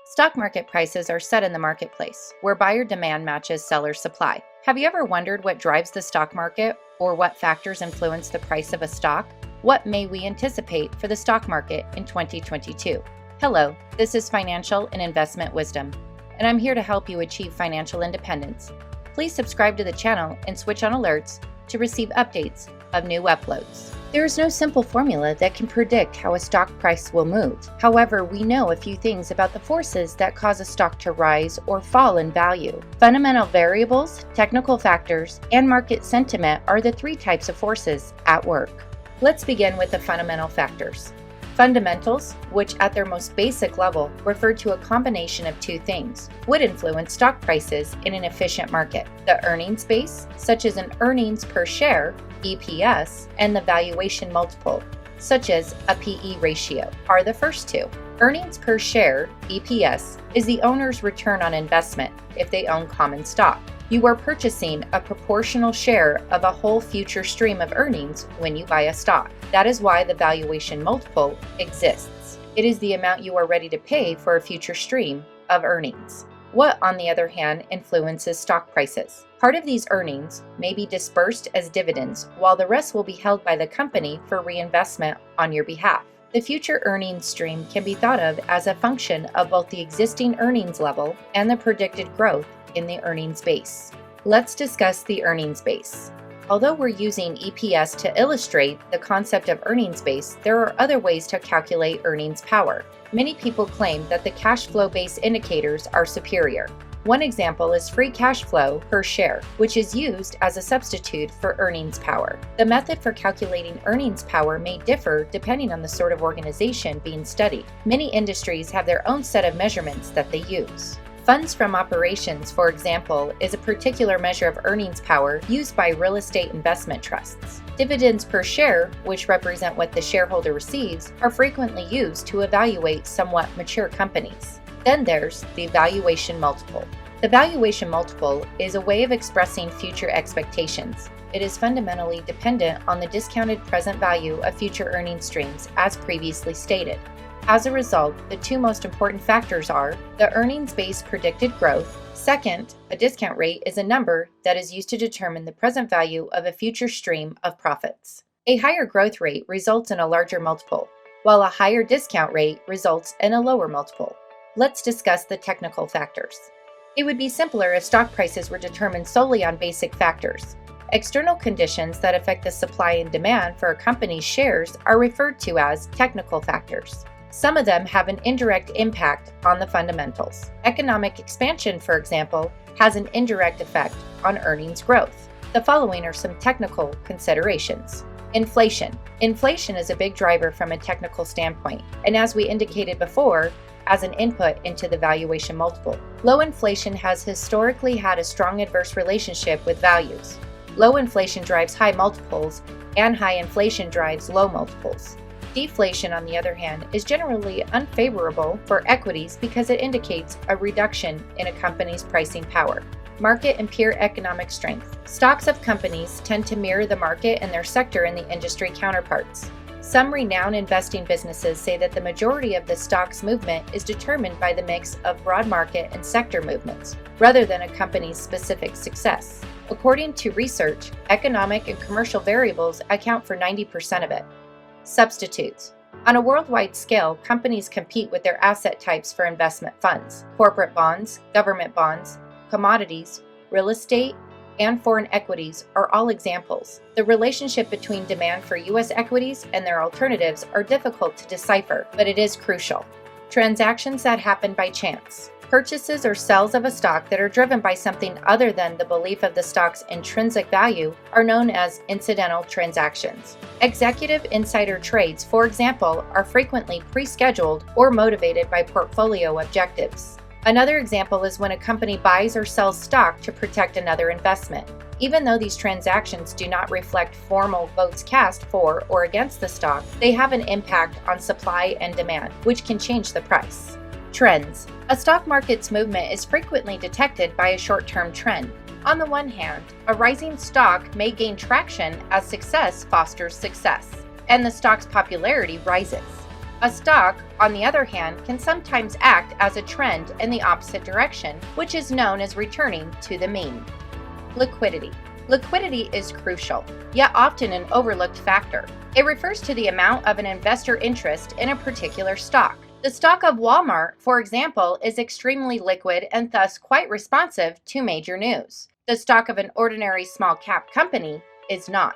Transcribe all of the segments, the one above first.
Stock market prices are set in the marketplace, where buyer demand matches seller supply. Have you ever wondered what drives the stock market or what factors influence the price of a stock? What may we anticipate for the stock market in 2022? Hello, this is Financial and Investment Wisdom, and I'm here to help you achieve financial independence. Please subscribe to the channel and switch on alerts to receive updates of new uploads. There is no simple formula that can predict how a stock price will move. However, we know a few things about the forces that cause a stock to rise or fall in value. Fundamental variables, technical factors, and market sentiment are the three types of forces at work. Let's begin with the fundamental factors. Fundamentals, which at their most basic level refer to a combination of two things, would influence stock prices in an efficient market. The earnings base, such as an earnings per share, EPS, and the valuation multiple, such as a PE ratio, are the first two. Earnings per share, EPS, is the owner's return on investment if they own common stock. You are purchasing a proportional share of a whole future stream of earnings when you buy a stock. That is why the valuation multiple exists. It is the amount you are ready to pay for a future stream of earnings. What, on the other hand, influences stock prices? Part of these earnings may be dispersed as dividends, while the rest will be held by the company for reinvestment on your behalf. The future earnings stream can be thought of as a function of both the existing earnings level and the predicted growth in the earnings base. Let's discuss the earnings base. Although we're using EPS to illustrate the concept of earnings base, there are other ways to calculate earnings power. Many people claim that the cash flow-based indicators are superior. One example is free cash flow per share, which is used as a substitute for earnings power. The method for calculating earnings power may differ depending on the sort of organization being studied. Many industries have their own set of measurements that they use. Funds from operations, for example, is a particular measure of earnings power used by real estate investment trusts. Dividends per share, which represent what the shareholder receives, are frequently used to evaluate somewhat mature companies. Then there's the valuation multiple. The valuation multiple is a way of expressing future expectations. It is fundamentally dependent on the discounted present value of future earnings streams, as previously stated. As a result, the two most important factors are the earnings-based predicted growth. Second, a discount rate is a number that is used to determine the present value of a future stream of profits. A higher growth rate results in a larger multiple, while a higher discount rate results in a lower multiple. Let's discuss the technical factors. It would be simpler if stock prices were determined solely on basic factors. External conditions that affect the supply and demand for a company's shares are referred to as technical factors. Some of them have an indirect impact on the fundamentals. Economic expansion, for example, has an indirect effect on earnings growth. The following are some technical considerations. Inflation. Inflation is a big driver from a technical standpoint, and as we indicated before, as an input into the valuation multiple. Low inflation has historically had a strong adverse relationship with values. Low inflation drives high multiples, and high inflation drives low multiples. Deflation, on the other hand, is generally unfavorable for equities because it indicates a reduction in a company's pricing power. Market and peer economic strength. Stocks of companies tend to mirror the market and their sector and the industry counterparts. Some renowned investing businesses say that the majority of the stock's movement is determined by the mix of broad market and sector movements, rather than a company's specific success. According to research, economic and commercial variables account for 90% of it. Substitutes. On a worldwide scale, companies compete with their asset types for investment funds. Corporate bonds, government bonds, commodities, real estate, and foreign equities are all examples. The relationship between demand for U.S. equities and their alternatives are difficult to decipher, but it is crucial. Transactions that happen by chance. Purchases or sales of a stock that are driven by something other than the belief of the stock's intrinsic value are known as incidental transactions. Executive insider trades, for example, are frequently pre-scheduled or motivated by portfolio objectives. Another example is when a company buys or sells stock to protect another investment. Even though these transactions do not reflect formal votes cast for or against the stock, they have an impact on supply and demand, which can change the price. Trends. A stock market's movement is frequently detected by a short-term trend. On the one hand, a rising stock may gain traction as success fosters success, and the stock's popularity rises. A stock, on the other hand, can sometimes act as a trend in the opposite direction, which is known as returning to the mean. Liquidity. Liquidity is crucial, yet often an overlooked factor. It refers to the amount of an investor interest in a particular stock. The stock of Walmart, for example, is extremely liquid and thus quite responsive to major news. The stock of an ordinary small cap company is not.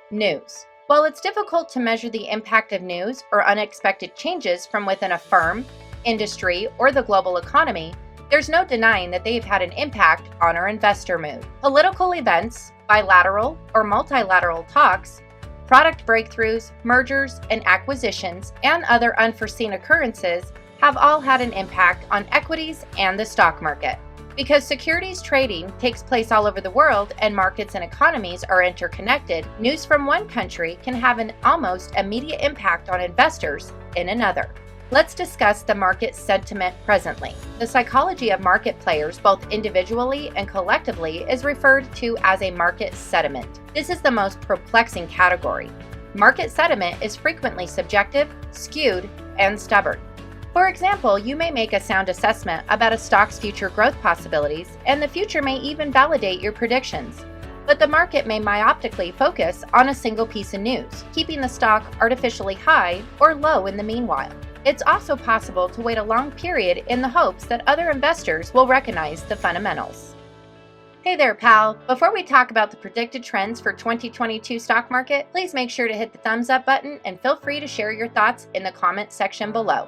News. While it's difficult to measure the impact of news or unexpected changes from within a firm, industry, or the global economy, there's no denying that they've had an impact on our investor mood. Political events, bilateral or multilateral talks, product breakthroughs, mergers and acquisitions, and other unforeseen occurrences have all had an impact on equities and the stock market. Because securities trading takes place all over the world and markets and economies are interconnected, news from one country can have an almost immediate impact on investors in another. Let's discuss the market sentiment presently. The psychology of market players, both individually and collectively, is referred to as a market sentiment. This is the most perplexing category. Market sentiment is frequently subjective, skewed, and stubborn. For example, you may make a sound assessment about a stock's future growth possibilities, and the future may even validate your predictions. But the market may myopically focus on a single piece of news, keeping the stock artificially high or low in the meanwhile. It's also possible to wait a long period in the hopes that other investors will recognize the fundamentals. Hey there, pal. Before we talk about the predicted trends for 2022 stock market, please make sure to hit the thumbs up button and feel free to share your thoughts in the comment section below.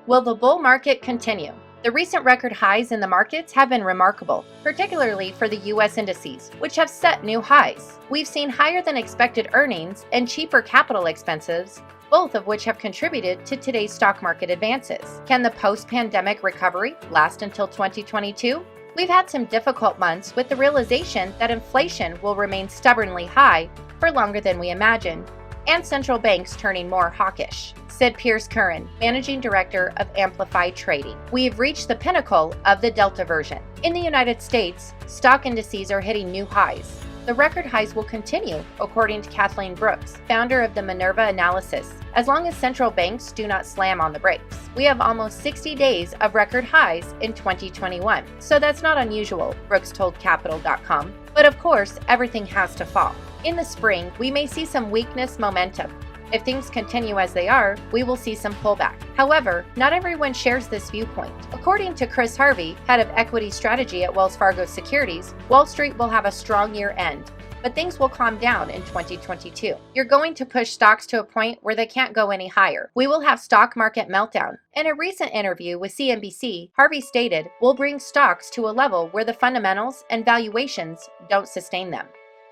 Will the bull market continue? The recent record highs in the markets have been remarkable, particularly for the U.S. indices, which have set new highs. We've seen higher than expected earnings and cheaper capital expenses, both of which have contributed to today's stock market advances. Can the post-pandemic recovery last until 2022? We've had some difficult months with the realization that inflation will remain stubbornly high for longer than we imagined, and central banks turning more hawkish, said Piers Curran, Managing Director of Amplify Trading. We've reached the pinnacle of the Delta version. In the United States, stock indices are hitting new highs. The record highs will continue, according to Kathleen Brooks, founder of the Minerva Analysis, as long as central banks do not slam on the brakes. We have almost 60 days of record highs in 2021, so that's not unusual, Brooks told Capital.com. But of course, everything has to fall. In the spring, we may see some weakness momentum. If things continue as they are, we will see some pullback. However, not everyone shares this viewpoint. According to Chris Harvey, head of equity strategy at Wells Fargo Securities, Wall Street will have a strong year end, but things will calm down in 2022. You're going to push stocks to a point where they can't go any higher. We will have stock market meltdown. In a recent interview with CNBC, Harvey stated, "We'll bring stocks to a level where the fundamentals and valuations don't sustain them."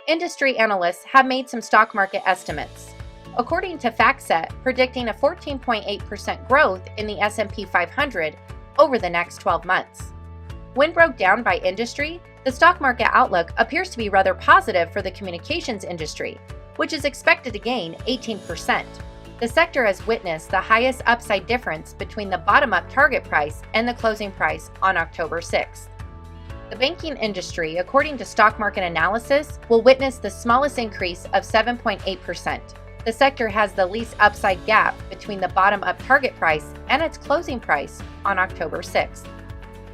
Industry analysts have made some stock market estimates. According to FactSet, predicting a 14.8% growth in the S&P 500 over the next 12 months. When broke down by industry, the stock market outlook appears to be rather positive for the communications industry, which is expected to gain 18%. The sector has witnessed the highest upside difference between the bottom-up target price and the closing price on October 6th. The banking industry, according to stock market analysis, will witness the smallest increase of 7.8%. The sector has the least upside gap between the bottom-up target price and its closing price on October 6th.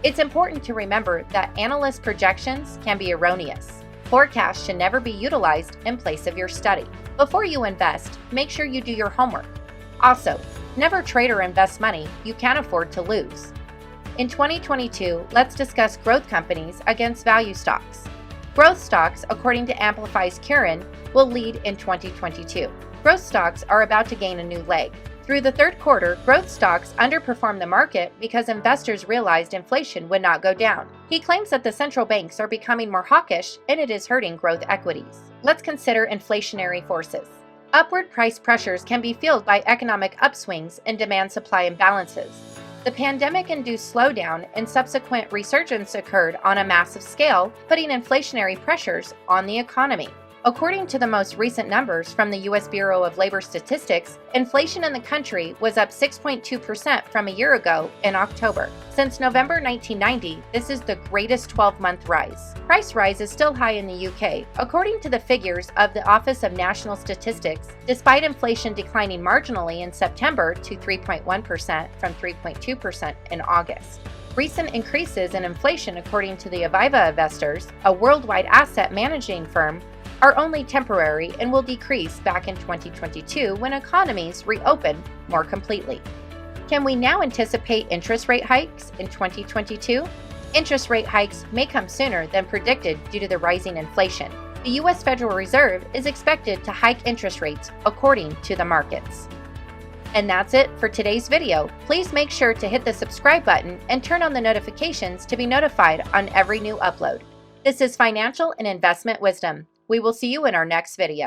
It's important to remember that analyst projections can be erroneous. Forecasts should never be utilized in place of your study. Before you invest, make sure you do your homework. Also, never trade or invest money you can't afford to lose. In 2022, let's discuss growth companies against value stocks. Growth stocks, according to Amplify's Curran, will lead in 2022. Growth stocks are about to gain a new leg. Through the third quarter, growth stocks underperformed the market because investors realized inflation would not go down. He claims that the central banks are becoming more hawkish and it is hurting growth equities. Let's consider inflationary forces. Upward price pressures can be fueled by economic upswings and demand-supply imbalances. The pandemic-induced slowdown and subsequent resurgence occurred on a massive scale, putting inflationary pressures on the economy. According to the most recent numbers from the U.S. Bureau of Labor Statistics, inflation in the country was up 6.2% from a year ago in October. Since November 1990, this is the greatest 12-month rise. Price rise is still high in the UK. According to the figures of the Office of National Statistics, despite inflation declining marginally in September to 3.1% from 3.2% in August. Recent increases in inflation, according to the Aviva Investors, a worldwide asset managing firm, are only temporary and will decrease back in 2022 when economies reopen more completely. Can we now anticipate interest rate hikes in 2022? Interest rate hikes may come sooner than predicted due to the rising inflation. The U.S. Federal Reserve is expected to hike interest rates according to the markets. And that's it for today's video. Please make sure to hit the subscribe button and turn on the notifications to be notified on every new upload. This is Financial and Investment Wisdom. We will see you in our next video.